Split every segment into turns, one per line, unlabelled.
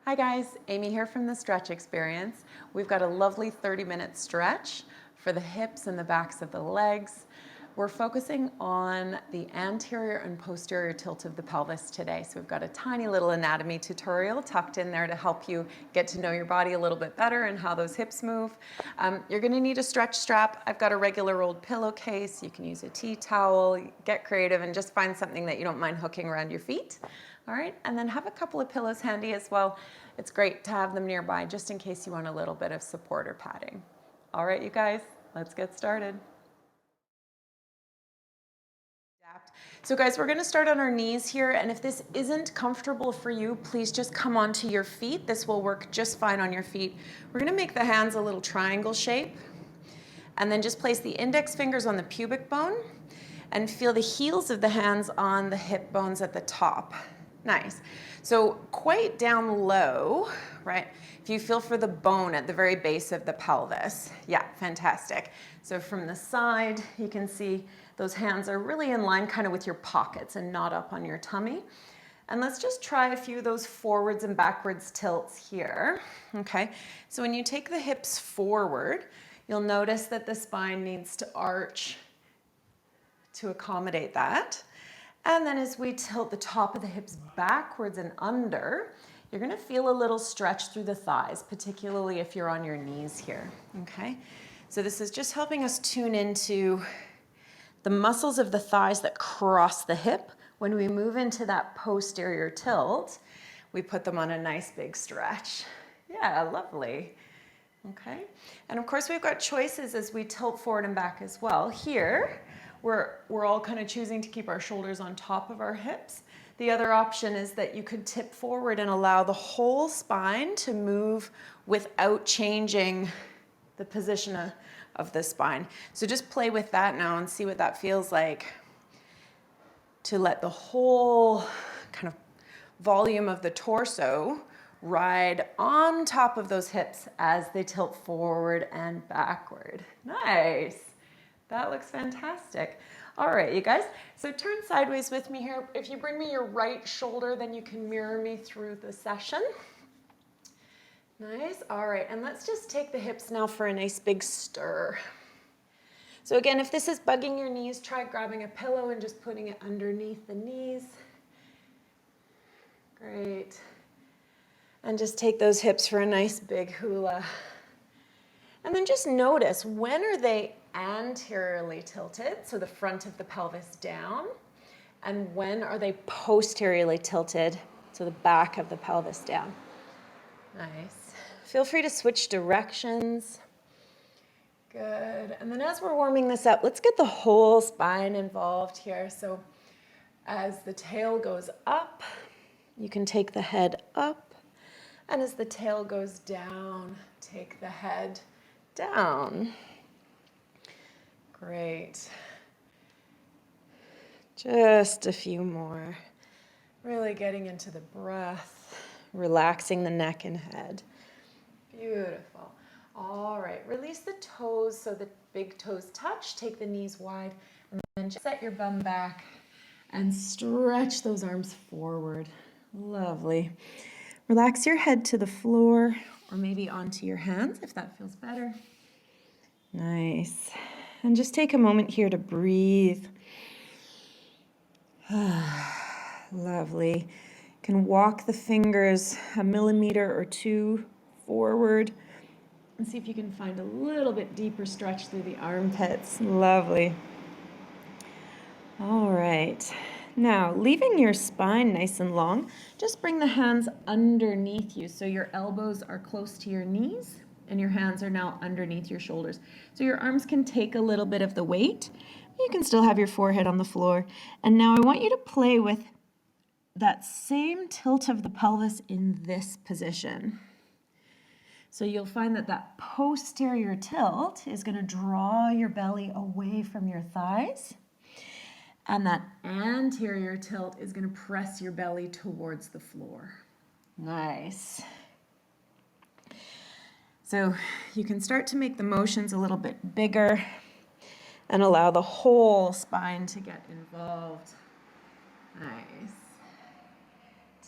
Hi guys, Amy here from the Stretch Experience. We've got a lovely 30-minute stretch for the hips and the backs of the legs. We're focusing on the anterior and posterior tilt of the pelvis today. So we've got a tiny little anatomy tutorial tucked in there to help you get to know your body a little bit better and how those hips move. You're gonna need a stretch strap. I've got a regular old pillowcase. You can use a tea towel, get creative and just find something that you don't mind hooking around your feet. All right, and then have a couple of pillows handy as well. It's great to have them nearby just in case you want a little bit of support or padding. All right, you guys, let's get started. So guys, we're gonna start on our knees here, and if this isn't comfortable for you, please just come onto your feet. This will work just fine on your feet. We're gonna make the hands a little triangle shape, and then just place the index fingers on the pubic bone, and feel the heels of the hands on the hip bones at the top. Nice. So quite down low, right? If you feel for the bone at the very base of the pelvis. Yeah, fantastic. So from the side, you can see those hands are really in line kind of with your pockets and not up on your tummy. And let's just try a few of those forwards and backwards tilts here. Okay, so when you take the hips forward, you'll notice that the spine needs to arch to accommodate that. And then as we tilt the top of the hips backwards and under, you're gonna feel a little stretch through the thighs, particularly if you're on your knees here, okay? So this is just helping us tune into the muscles of the thighs that cross the hip. When we move into that posterior tilt, we put them on a nice big stretch. Yeah, lovely. Okay, and of course we've got choices as we tilt forward and back as well. Here, we're all kind of choosing to keep our shoulders on top of our hips. The other option is that you could tip forward and allow the whole spine to move without changing the position of the spine. So just play with that now and see what that feels like to let the whole kind of volume of the torso ride on top of those hips as they tilt forward and backward. Nice. That looks fantastic. All right, you guys, so turn sideways with me here. If you bring me your right shoulder, then you can mirror me through the session. Nice, all right, and let's just take the hips now for a nice big stir. So again, if this is bugging your knees, try grabbing a pillow and just putting it underneath the knees. Great. And just take those hips for a nice big hula. And then just notice, when are they anteriorly tilted, so the front of the pelvis down, and when are they posteriorly tilted, so the back of the pelvis down? Nice. Feel free to switch directions. Good. And then as we're warming this up, let's get the whole spine involved here. So as the tail goes up, you can take the head up, and as the tail goes down, take the head down. Great. Just a few more. Really getting into the breath, relaxing the neck and head. Beautiful. All right, release the toes so the big toes touch. Take the knees wide, and then just set your bum back and stretch those arms forward. Lovely. Relax your head to the floor or maybe onto your hands if that feels better. Nice. And just take a moment here to breathe. Lovely. You can walk the fingers a millimeter or two forward and see if you can find a little bit deeper stretch through the armpits. Lovely. All right. Now, leaving your spine nice and long, just bring the hands underneath you so your elbows are close to your knees and your hands are now underneath your shoulders. So your arms can take a little bit of the weight. You can still have your forehead on the floor. And now I want you to play with that same tilt of the pelvis in this position. So you'll find that that posterior tilt is going to draw your belly away from your thighs. And that anterior tilt is going to press your belly towards the floor. Nice. So you can start to make the motions a little bit bigger and allow the whole spine to get involved. Nice.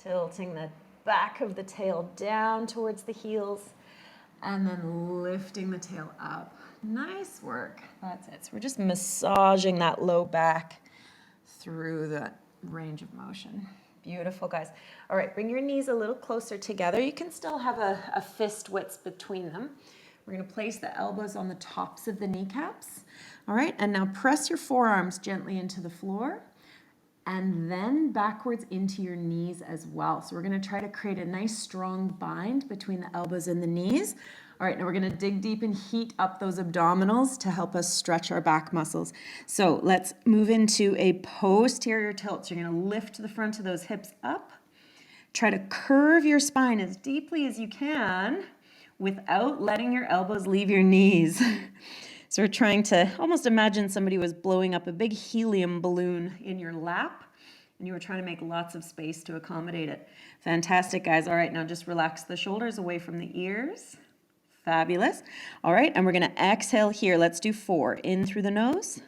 Tilting the back of the tail down towards the heels, and then lifting the tail up. Nice work. That's it. So we're just massaging that low back through that range of motion. Beautiful, guys. All right, bring your knees a little closer together. You can still have a fist width between them. We're going to place the elbows on the tops of the kneecaps. All right, and now press your forearms gently into the floor and then backwards into your knees as well. So we're going to try to create a nice strong bind between the elbows and the knees. All right, now we're going to dig deep and heat up those abdominals to help us stretch our back muscles. So let's move into a posterior tilt. So you're going to lift the front of those hips up. Try to curve your spine as deeply as you can without letting your elbows leave your knees. So we're trying to almost imagine somebody was blowing up a big helium balloon in your lap and you were trying to make lots of space to accommodate it. Fantastic, guys. All right, now just relax the shoulders away from the ears. Fabulous. All right, and we're going to exhale here. Let's do 4. In through the nose.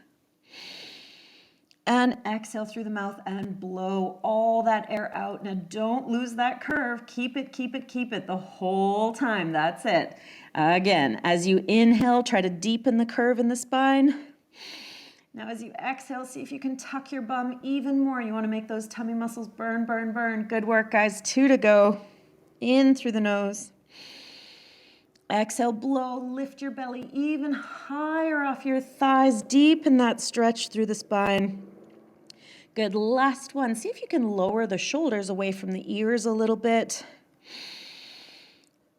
And exhale through the mouth and blow all that air out. Now don't lose that curve. Keep it, keep it, keep it the whole time. That's it. Again, as you inhale, try to deepen the curve in the spine. Now as you exhale, see if you can tuck your bum even more. You want to make those tummy muscles burn, burn, burn. Good work, guys. 2 to go. In through the nose. Exhale, blow, lift your belly even higher off your thighs. Deepen that stretch through the spine. Good, last one. See if you can lower the shoulders away from the ears a little bit.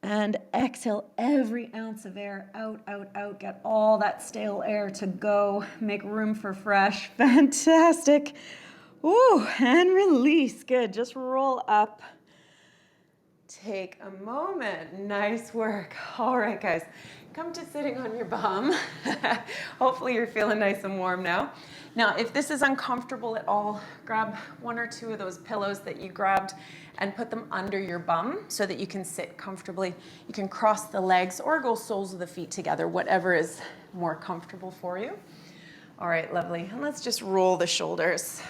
And exhale every ounce of air out, out, out. Get all that stale air to go. Make room for fresh. Fantastic. Ooh, and release. Good, just roll up. Take a moment. Nice work. All right, guys. Come to sitting on your bum. Hopefully you're feeling nice and warm now. Now, if this is uncomfortable at all, grab 1 or 2 of those pillows that you grabbed and put them under your bum so that you can sit comfortably. You can cross the legs or go soles of the feet together, whatever is more comfortable for you. All right, lovely. And let's just roll the shoulders.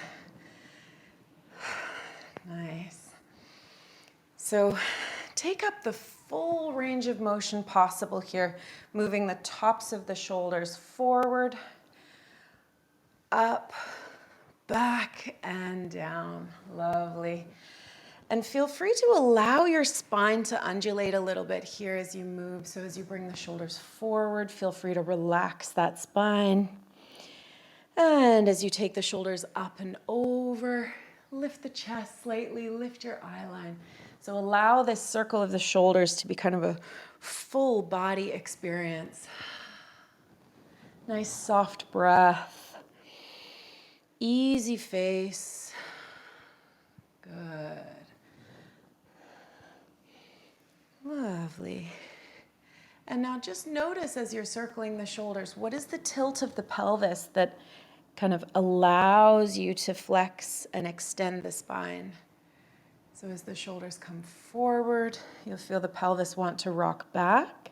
Nice. So take up the full range of motion possible here, moving the tops of the shoulders forward, up, back, and down. Lovely. And feel free to allow your spine to undulate a little bit here as you move. So as you bring the shoulders forward, feel free to relax that spine. And as you take the shoulders up and over, lift the chest slightly, lift your eyeline. So allow this circle of the shoulders to be kind of a full body experience. Nice soft breath. Easy face. Good. Lovely. And now just notice as you're circling the shoulders, what is the tilt of the pelvis that kind of allows you to flex and extend the spine? So as the shoulders come forward, you'll feel the pelvis want to rock back.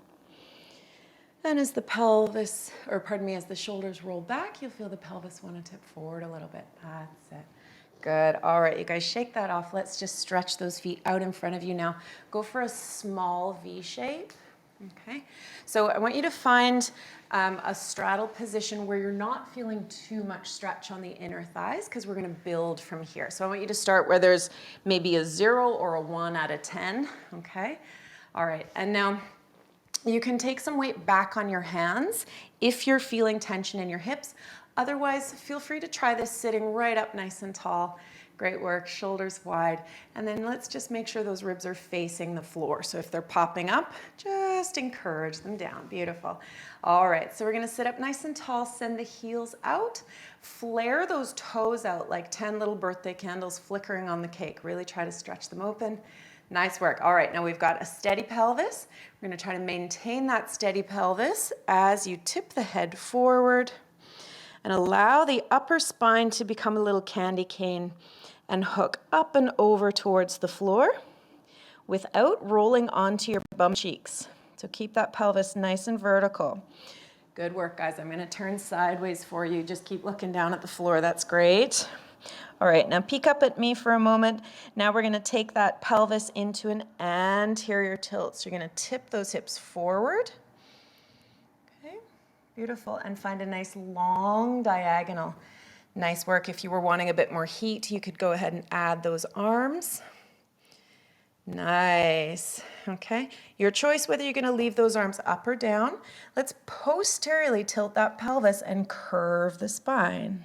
And as the pelvis, or pardon me, as the shoulders roll back, you'll feel the pelvis want to tip forward a little bit. That's it. Good. All right, you guys, shake that off. Let's just stretch those feet out in front of you now. Go for a small V shape. Okay. So I want you to find a straddle position where you're not feeling too much stretch on the inner thighs, because we're going to build from here. So I want you to start where there's maybe a 0 or a 1 out of 10. Okay. All right. And now you can take some weight back on your hands if you're feeling tension in your hips. Otherwise, feel free to try this sitting right up nice and tall. Great work, shoulders wide. And then let's just make sure those ribs are facing the floor. So if they're popping up, just encourage them down. Beautiful. All right, so we're gonna sit up nice and tall, send the heels out, flare those toes out like 10 little birthday candles flickering on the cake. Really try to stretch them open. Nice work. All right, now we've got a steady pelvis. We're gonna try to maintain that steady pelvis as you tip the head forward and allow the upper spine to become a little candy cane and hook up and over towards the floor without rolling onto your bum cheeks. So keep that pelvis nice and vertical. Good work, guys. I'm gonna turn sideways for you. Just keep looking down at the floor. That's great. All right, now peek up at me for a moment. Now we're gonna take that pelvis into an anterior tilt. So you're gonna tip those hips forward. Okay, beautiful, and find a nice long diagonal. Nice work. If you were wanting a bit more heat, you could go ahead and add those arms. Nice. Okay, your choice whether you're gonna leave those arms up or down. Let's posteriorly tilt that pelvis and curve the spine.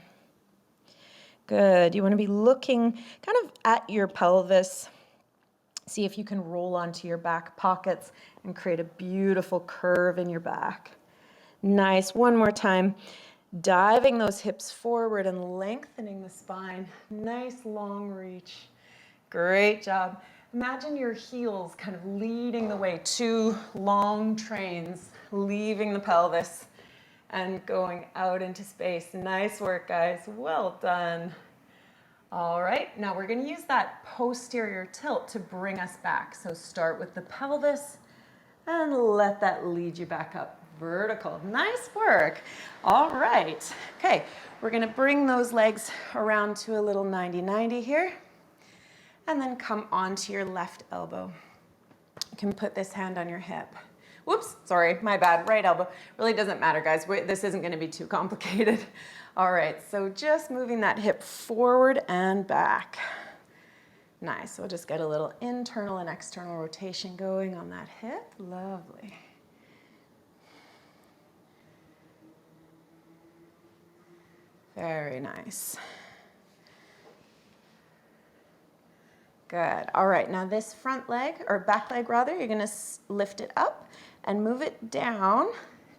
Good. You want to be looking kind of at your pelvis. See if you can roll onto your back pockets and create a beautiful curve in your back. Nice. One more time. Diving those hips forward and lengthening the spine. Nice long reach. Great job. Imagine your heels kind of leading the way. Two long trains leaving the pelvis and going out into space. Nice work, guys. Well done. All right, now we're going to use that posterior tilt to bring us back. So start with the pelvis and let that lead you back up. Vertical. Nice work. All right. Okay, we're going to bring those legs around to a little 90-90 here. And then come onto your left elbow. You can put this hand on your hip. Whoops, sorry, my bad, right elbow. Really doesn't matter, guys. This isn't gonna be too complicated. All right, so just moving that hip forward and back. Nice, so we'll just get a little internal and external rotation going on that hip. Lovely. Very nice. Good. All right, now this front leg, or back leg rather, you're gonna lift it up and move it down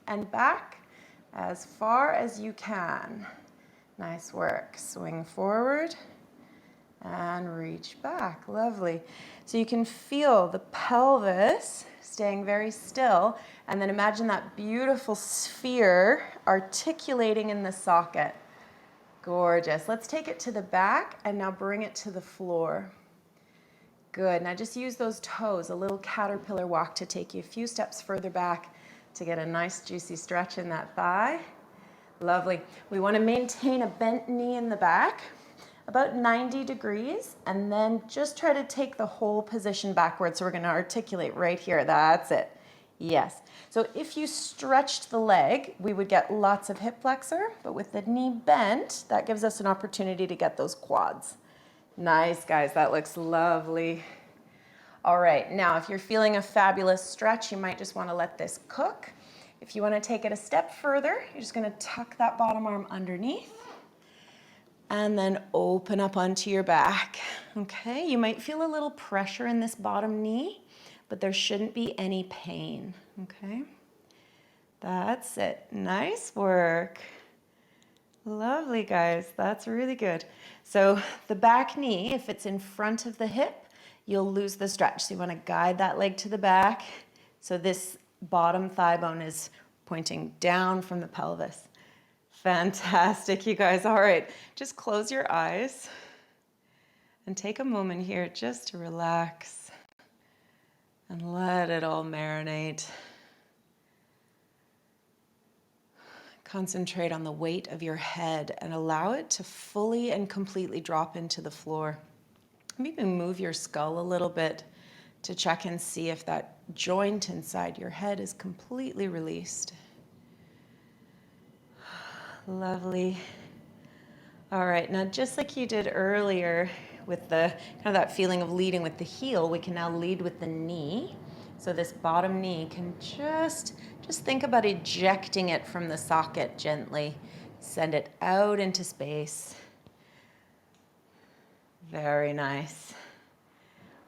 and back as far as you can. Nice work. Swing forward and reach back. Lovely. So you can feel the pelvis staying very still, and then imagine that beautiful sphere articulating in the socket. Gorgeous. Let's take it to the back and now bring it to the floor. Good. Now just use those toes, a little caterpillar walk, to take you a few steps further back to get a nice juicy stretch in that thigh. Lovely. We want to maintain a bent knee in the back, about 90 degrees, and then just try to take the whole position backwards. So we're going to articulate right here. That's it. Yes. So if you stretched the leg, we would get lots of hip flexor, but with the knee bent, that gives us an opportunity to get those quads. Nice, guys. That looks lovely. All right. Now, if you're feeling a fabulous stretch, you might just want to let this cook. If you want to take it a step further, you're just going to tuck that bottom arm underneath and then open up onto your back. Okay. You might feel a little pressure in this bottom knee, but there shouldn't be any pain. Okay. That's it. Nice work. Lovely, guys. That's really good. So the back knee, if it's in front of the hip, you'll lose the stretch. So you want to guide that leg to the back. So this bottom thigh bone is pointing down from the pelvis. Fantastic, you guys. All right, just close your eyes and take a moment here just to relax and let it all marinate. Concentrate on the weight of your head and allow it to fully and completely drop into the floor. Maybe move your skull a little bit to check and see if that joint inside your head is completely released. Lovely. All right, now just like you did earlier with the kind of that feeling of leading with the heel, we can now lead with the knee. So this bottom knee can just think about ejecting it from the socket gently. Send it out into space. Very nice.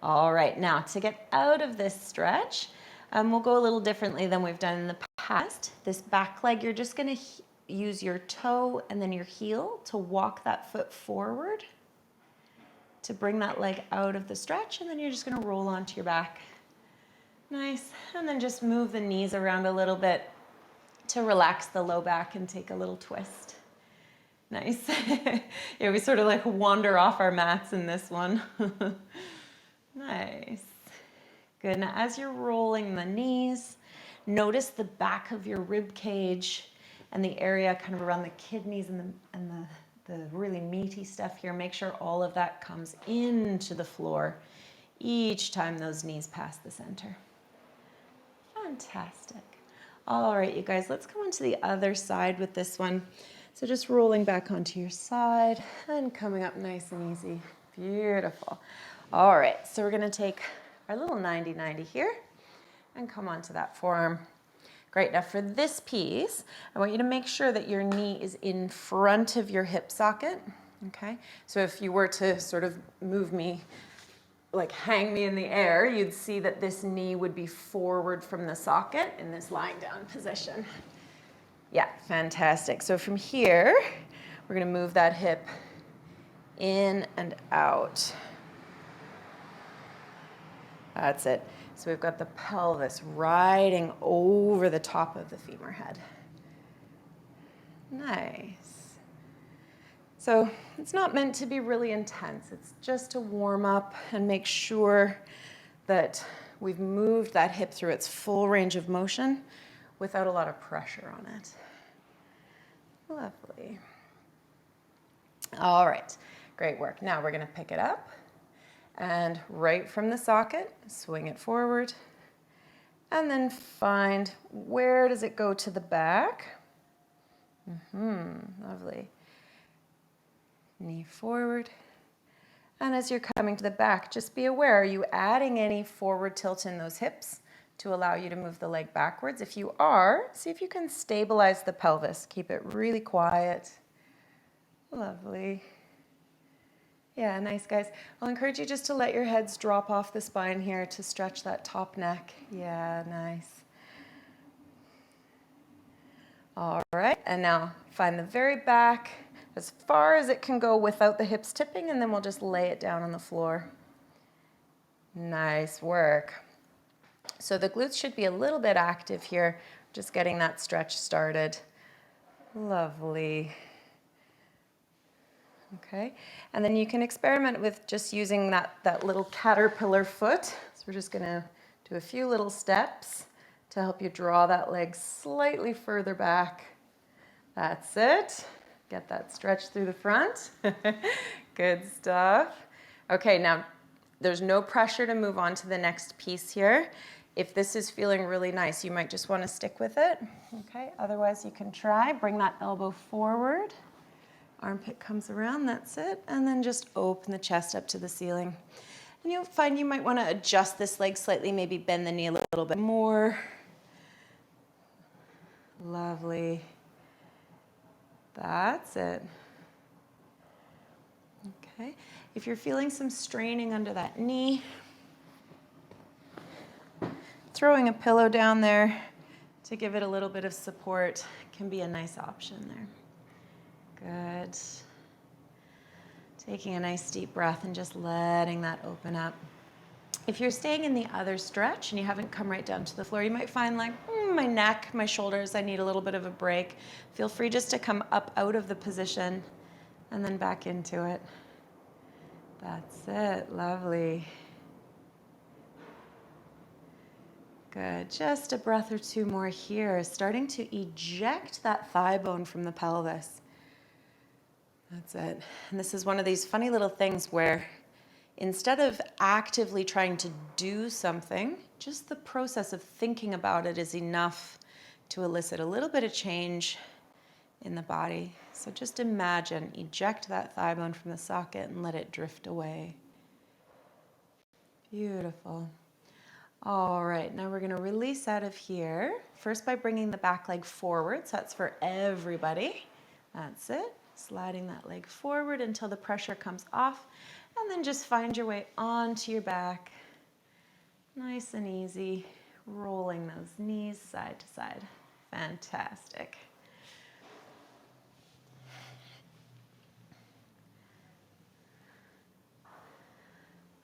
All right, now to get out of this stretch, we'll go a little differently than we've done in the past. This back leg, you're just going to use your toe and then your heel to walk that foot forward to bring that leg out of the stretch, and then you're just going to roll onto your back. Nice. And then just move the knees around a little bit to relax the low back and take a little twist. Nice. Yeah, we sort of like wander off our mats in this one. Nice. Good. Now, as you're rolling the knees, notice the back of your rib cage and the area kind of around the kidneys and the really meaty stuff here. Make sure all of that comes into the floor each time those knees pass the center. Fantastic. All right, you guys, let's come on to the other side with this one. So just rolling back onto your side and coming up nice and easy. Beautiful. All right, so we're gonna take our little 90-90 here and come onto that forearm. Great, now for this piece, I want you to make sure that your knee is in front of your hip socket, okay? So if you were to sort of move me, like hang me in the air, you'd see that this knee would be forward from the socket in this lying down position. Yeah, fantastic. So from here, we're gonna move that hip in and out. That's it. So we've got the pelvis riding over the top of the femur head. Nice. So it's not meant to be really intense. It's just to warm up and make sure that we've moved that hip through its full range of motion without a lot of pressure on it. Lovely. All right, great work. Now we're gonna pick it up and right from the socket, swing it forward, and then find where does it go to the back. Lovely. Knee forward. And as you're coming to the back, just be aware, are you adding any forward tilt in those hips to allow you to move the leg backwards? If you are, see if you can stabilize the pelvis. Keep it really quiet. Lovely. Yeah, nice, guys. I'll encourage you just to let your heads drop off the spine here to stretch that top neck. Yeah, nice. All right, and now find the very back as far as it can go without the hips tipping, and then we'll just lay it down on the floor. Nice work. So the glutes should be a little bit active here, just getting that stretch started. Lovely. Okay, and then you can experiment with just using that little caterpillar foot. So we're just gonna do a few little steps to help you draw that leg slightly further back. That's it. Get that stretch through the front. Good stuff. Okay, now there's no pressure to move on to the next piece here. If this is feeling really nice, you might just want to stick with it. Okay, otherwise you can try. Bring that elbow forward. Armpit comes around, that's it. And then just open the chest up to the ceiling. And you'll find you might want to adjust this leg slightly, maybe bend the knee a little bit more. Lovely. That's it. Okay, if you're feeling some straining under that knee, throwing a pillow down there to give it a little bit of support can be a nice option there. Good. Taking a nice deep breath and just letting that open up. If you're staying in the other stretch and you haven't come right down to the floor, you might find like, my neck, my shoulders, I need a little bit of a break. Feel free just to come up out of the position and then back into it. That's it, lovely. Good, just a breath or two more here. Starting to eject that thigh bone from the pelvis. That's it. And this is one of these funny little things where instead of actively trying to do something, just the process of thinking about it is enough to elicit a little bit of change in the body. So just imagine, eject that thigh bone from the socket and let it drift away. Beautiful. All right, now we're going to release out of here. First by bringing the back leg forward, so that's for everybody. That's it. Sliding that leg forward until the pressure comes off. And then just find your way onto your back. Nice and easy. Rolling those knees side to side. Fantastic.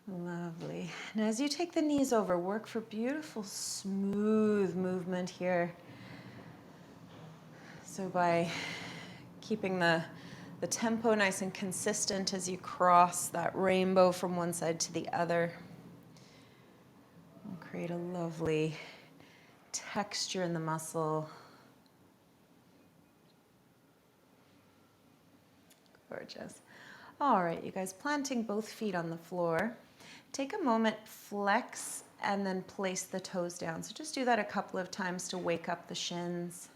Lovely. Now as you take the knees over, work for beautiful, smooth movement here. So by keeping the tempo nice and consistent as you cross that rainbow from one side to the other. And create a lovely texture in the muscle. Gorgeous. All right, you guys, planting both feet on the floor. Take a moment, flex, and then place the toes down. So just do that a couple of times to wake up the shins.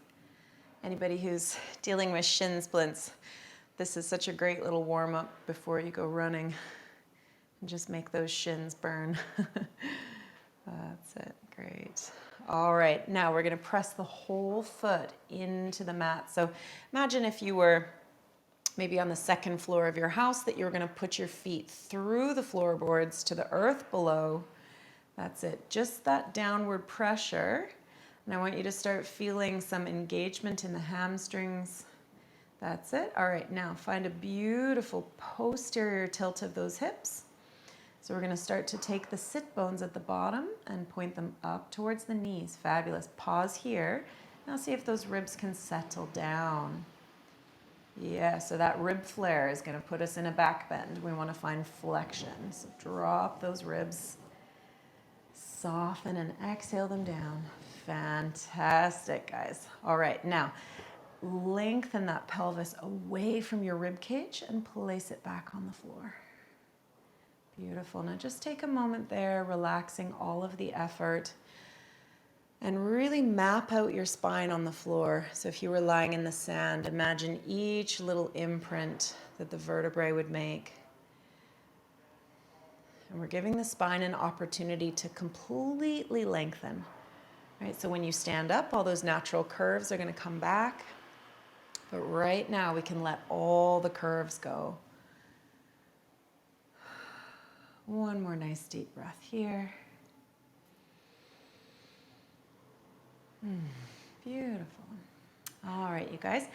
Anybody who's dealing with shin splints, this is such a great little warm-up before you go running. And just make those shins burn. That's it, great. All right, now we're gonna press the whole foot into the mat. So imagine if you were maybe on the second floor of your house that you're gonna put your feet through the floorboards to the earth below. That's it, just that downward pressure. And I want you to start feeling some engagement in the hamstrings. That's it. All right, now find a beautiful posterior tilt of those hips. So we're going to start to take the sit bones at the bottom and point them up towards the knees. Fabulous. Pause here. Now see if those ribs can settle down. Yeah, so that rib flare is going to put us in a back bend. We want to find flexion. So drop those ribs. Soften and exhale them down. Fantastic, guys. All right, now lengthen that pelvis away from your rib cage and place it back on the floor. Beautiful. Now just take a moment there, relaxing all of the effort, and really map out your spine on the floor. So if you were lying in the sand, imagine each little imprint that the vertebrae would make. And we're giving the spine an opportunity to completely lengthen. Right? So when you stand up, all those natural curves are going to come back. But right now, we can let all the curves go. One more nice deep breath here. Beautiful. All right, you guys,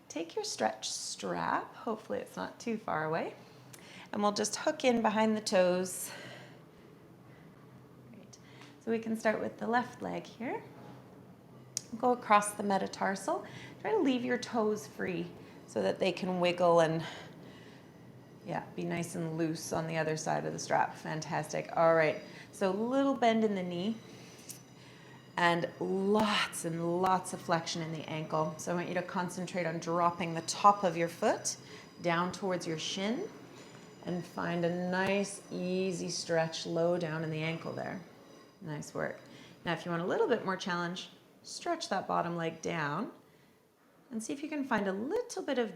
take your stretch strap. Hopefully it's not too far away. And we'll just hook in behind the toes. Great. So we can start with the left leg here. Go across the metatarsal. Try to leave your toes free so that they can wiggle and be nice and loose on the other side of the strap. Fantastic. All right, so a little bend in the knee and lots of flexion in the ankle. So I want you to concentrate on dropping the top of your foot down towards your shin and find a nice, easy stretch low down in the ankle there. Nice work. Now, if you want a little bit more challenge, stretch that bottom leg down and see if you can find a little bit of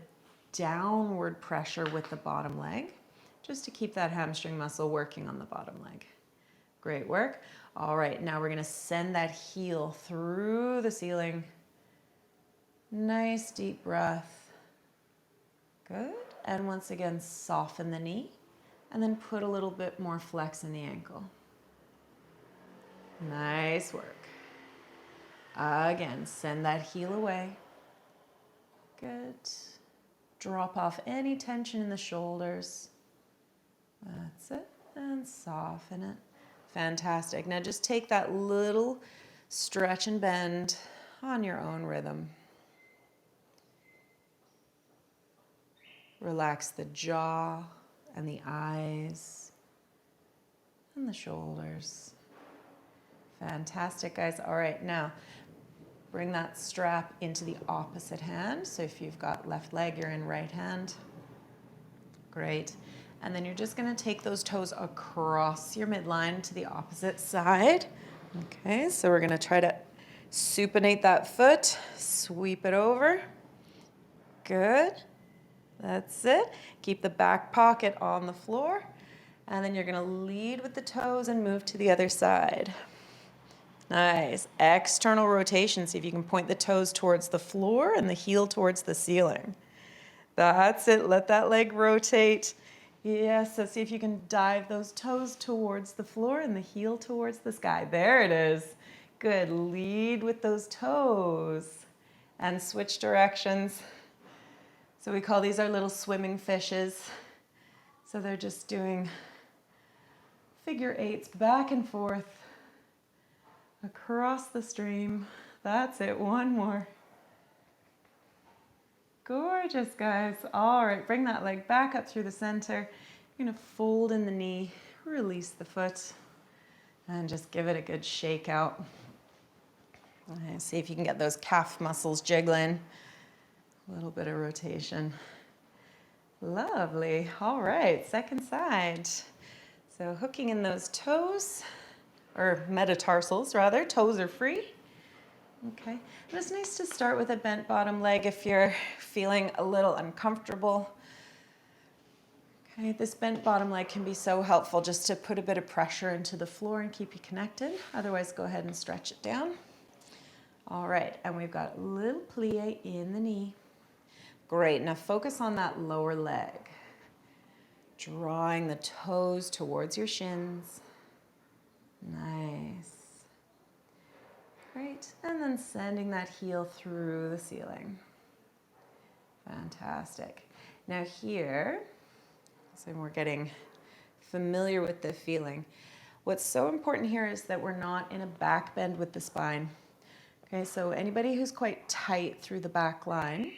downward pressure with the bottom leg, just to keep that hamstring muscle working on the bottom leg. Great work. All right, now we're gonna send that heel through the ceiling. Nice deep breath. Good. And once again, soften the knee and then put a little bit more flex in the ankle. Nice work. Again, send that heel away. Good. Drop off any tension in the shoulders. That's it. And soften it. Fantastic. Now just take that little stretch and bend on your own rhythm. Relax the jaw and the eyes and the shoulders. Fantastic, guys. All right, now bring that strap into the opposite hand. So if you've got left leg, you're in right hand. Great. And then you're just gonna take those toes across your midline to the opposite side. Okay, so we're gonna try to supinate that foot, sweep it over. Good. That's it. Keep the back pocket on the floor. And then you're gonna lead with the toes and move to the other side. Nice. External rotation. See if you can point the toes towards the floor and the heel towards the ceiling. That's it. Let that leg rotate. Yes, so see if you can dive those toes towards the floor and the heel towards the sky. There it is. Good. Lead with those toes and switch directions. So we call these our little swimming fishes. So they're just doing figure eights back and forth across the stream. That's it. One more. Gorgeous, guys. All right, bring that leg back up through the center. You're gonna fold in the knee, release the foot, and just give it a good shake out. And see if you can get those calf muscles jiggling. A little bit of rotation. Lovely. All right, second side. So hooking in those toes, or metatarsals rather, toes are free. Okay, and it's nice to start with a bent bottom leg if you're feeling a little uncomfortable. Okay, this bent bottom leg can be so helpful just to put a bit of pressure into the floor and keep you connected. Otherwise, go ahead and stretch it down. All right, and we've got a little plie in the knee. Great, now focus on that lower leg. Drawing the toes towards your shins. Nice. Great, and then sending that heel through the ceiling. Fantastic. Now here, so we're getting familiar with the feeling. What's so important here is that we're not in a back bend with the spine. Okay, so anybody who's quite tight through the back line,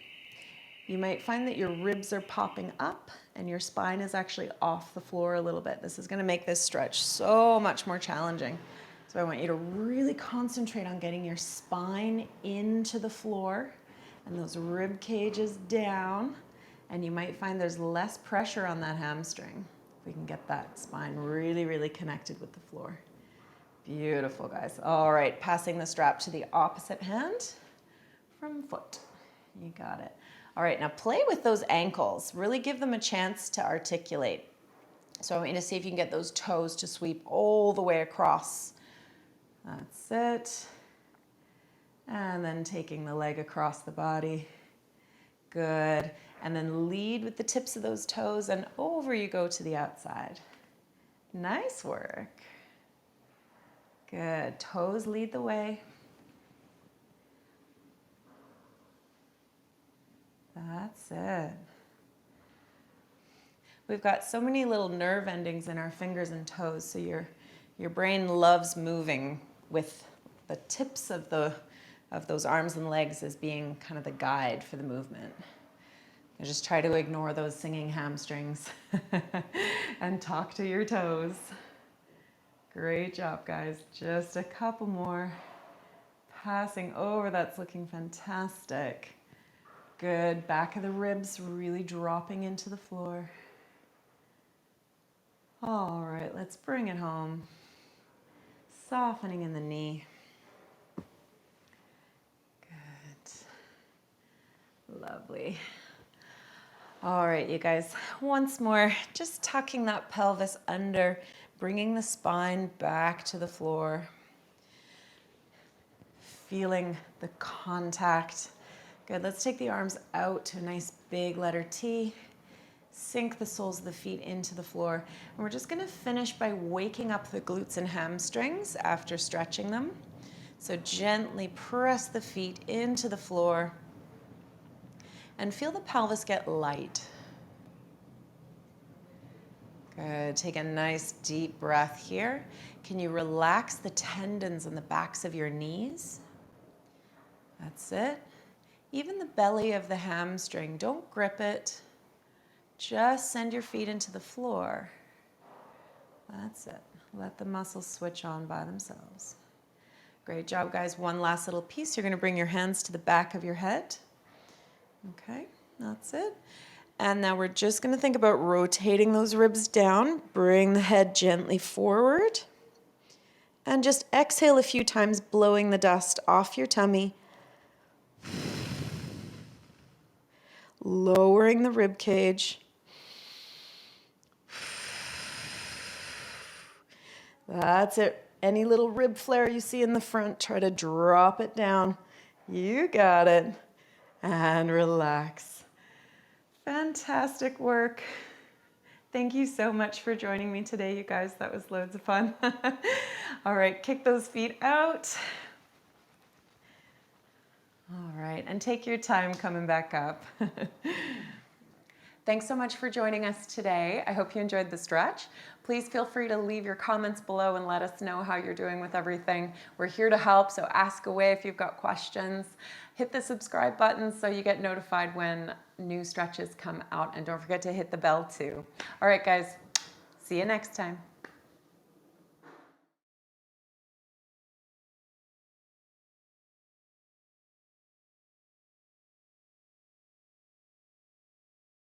you might find that your ribs are popping up and your spine is actually off the floor a little bit. This is going to make this stretch so much more challenging. So I want you to really concentrate on getting your spine into the floor and those rib cages down. And you might find there's less pressure on that hamstring. We can get that spine really, really connected with the floor. Beautiful, guys. All right, passing the strap to the opposite hand from foot. You got it. All right, now play with those ankles. Really give them a chance to articulate. So I want you to see if you can get those toes to sweep all the way across. That's it. And then taking the leg across the body. Good. And then lead with the tips of those toes and over you go to the outside. Nice work. Good. Toes lead the way. That's it. We've got so many little nerve endings in our fingers and toes, so your brain loves moving with the tips of those arms and legs as being kind of the guide for the movement. You just try to ignore those singing hamstrings and talk to your toes. Great job, guys. Just a couple more. Passing over, that's looking fantastic. Good, back of the ribs really dropping into the floor. All right, let's bring it home. Softening in the knee. Good. Lovely. All right, you guys, once more, just tucking that pelvis under, bringing the spine back to the floor. Feeling the contact. Good, let's take the arms out to a nice big letter T. Sink the soles of the feet into the floor. And we're just gonna finish by waking up the glutes and hamstrings after stretching them. So gently press the feet into the floor and feel the pelvis get light. Good, take a nice deep breath here. Can you relax the tendons on the backs of your knees? That's it. Even the belly of the hamstring, don't grip it. Just send your feet into the floor. That's it. Let the muscles switch on by themselves. Great job, guys. One last little piece. You're going to bring your hands to the back of your head. Okay, that's it. And now we're just going to think about rotating those ribs down. Bring the head gently forward. And just exhale a few times, blowing the dust off your tummy. Lowering the rib cage. That's it. Any little rib flare you see in the front, try to drop it down. You got it. And relax. Fantastic work. Thank you so much for joining me today, you guys. That was loads of fun. All right, kick those feet out. All right, and take your time coming back up. Thanks so much for joining us today. I hope you enjoyed the stretch. Please feel free to leave your comments below and let us know how you're doing with everything. We're here to help, so ask away if you've got questions. Hit the subscribe button so you get notified when new stretches come out, and don't forget to hit the bell too. All right, guys, see you next time.